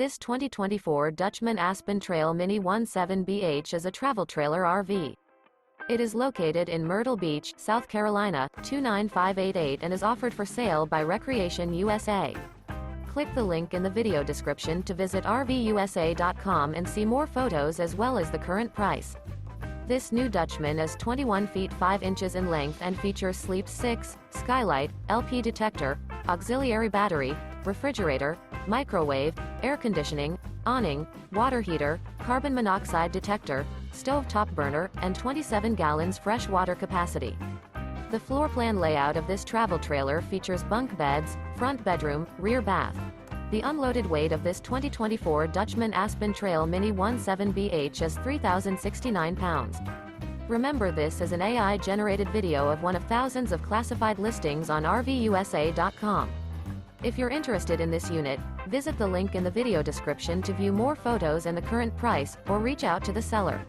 This 2024 Dutchmen Aspen Trail Mini 17BH is a travel trailer RV. It is located in Myrtle Beach, South Carolina, 29588 and is offered for sale by Recreation USA. Click the link in the video description to visit RVUSA.com and see more photos as well as the current price. This new Dutchmen is 21 feet 5 inches in length and features Sleep 6, Skylight, LP Detector, auxiliary battery, refrigerator, microwave, air conditioning, awning, water heater, carbon monoxide detector, stove-top burner, and 27 gallons fresh water capacity. The floor plan layout of this travel trailer features bunk beds, front bedroom, rear bath. The unloaded weight of this 2024 Dutchmen Aspen Trail Mini 17BH is 3,069 pounds. Remember, this is an AI-generated video of one of thousands of classified listings on RVUSA.com. If you're interested in this unit, visit the link in the video description to view more photos and the current price, or reach out to the seller.